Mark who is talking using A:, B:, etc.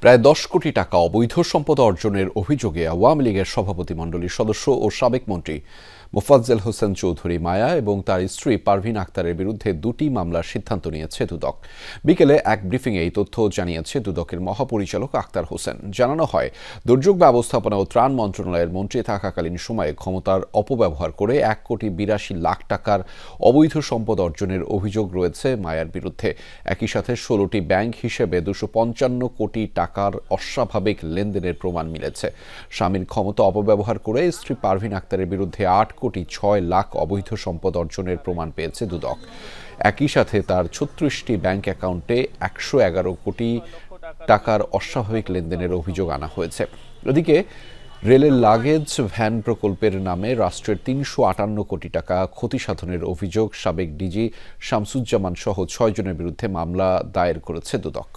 A: প্রায় ১০ কোটি টাকা অবৈধ সম্পদ অর্জনের অভিযোগে আওয়ামী লীগের সভাপতিমণ্ডলীর সদস্য ও সাবেক মন্ত্রী মোফাজ্জেল হোসেন চৌধুরী মায়া এবং তার স্ত্রী পারভিন আক্তারের বিরুদ্ধে দুটি মামলার সিদ্ধান্ত নিয়েছে দুদক। বিকেলে এক ব্রিফিংয়ে এই তথ্য জানিয়েছে দুদকের মহাপরিচালক আক্তার হোসেন। জানানো হয়, দুর্যোগ ব্যবস্থাপনা ও ত্রাণ মন্ত্রণালয়ের মন্ত্রী থাকাকালীন সময়ে ক্ষমতার অপব্যবহার করে ১,৮২,লাখ টাকার অবৈধ সম্পদ অর্জনের অভিযোগ রয়েছে মায়ার বিরুদ্ধে। একই সাথে ১৬টি ব্যাংক হিসেবে ২৫৫ কোটি টাকার অস্বাভাবিক লেনদেনের প্রমাণ মিলেছে। স্বামীর ক্ষমতা অপব্যবহার করে স্ত্রী পারভিন আক্তারের বিরুদ্ধে ৮,৬,০০,০০০ অবৈধ সম্পদ অর্জনের প্রমাণ পেয়েছে দুদক। একই সাথে তার ৩৬টি ব্যাংক অ্যাকাউন্টে ১১১ কোটি টাকার অস্বাভাবিক লেনদেনের অভিযোগ আনা হয়েছে। এদিকে রেলের লাগেজ ভ্যান প্রকল্পের নামে রাষ্ট্রের ৩৫৮ কোটি টাকা ক্ষতি সাধনের অভিযোগ সাবেক ডিজি শামসুজ্জামান সহ ৬ জনের বিরুদ্ধে মামলা দায়ের করেছে দুদক।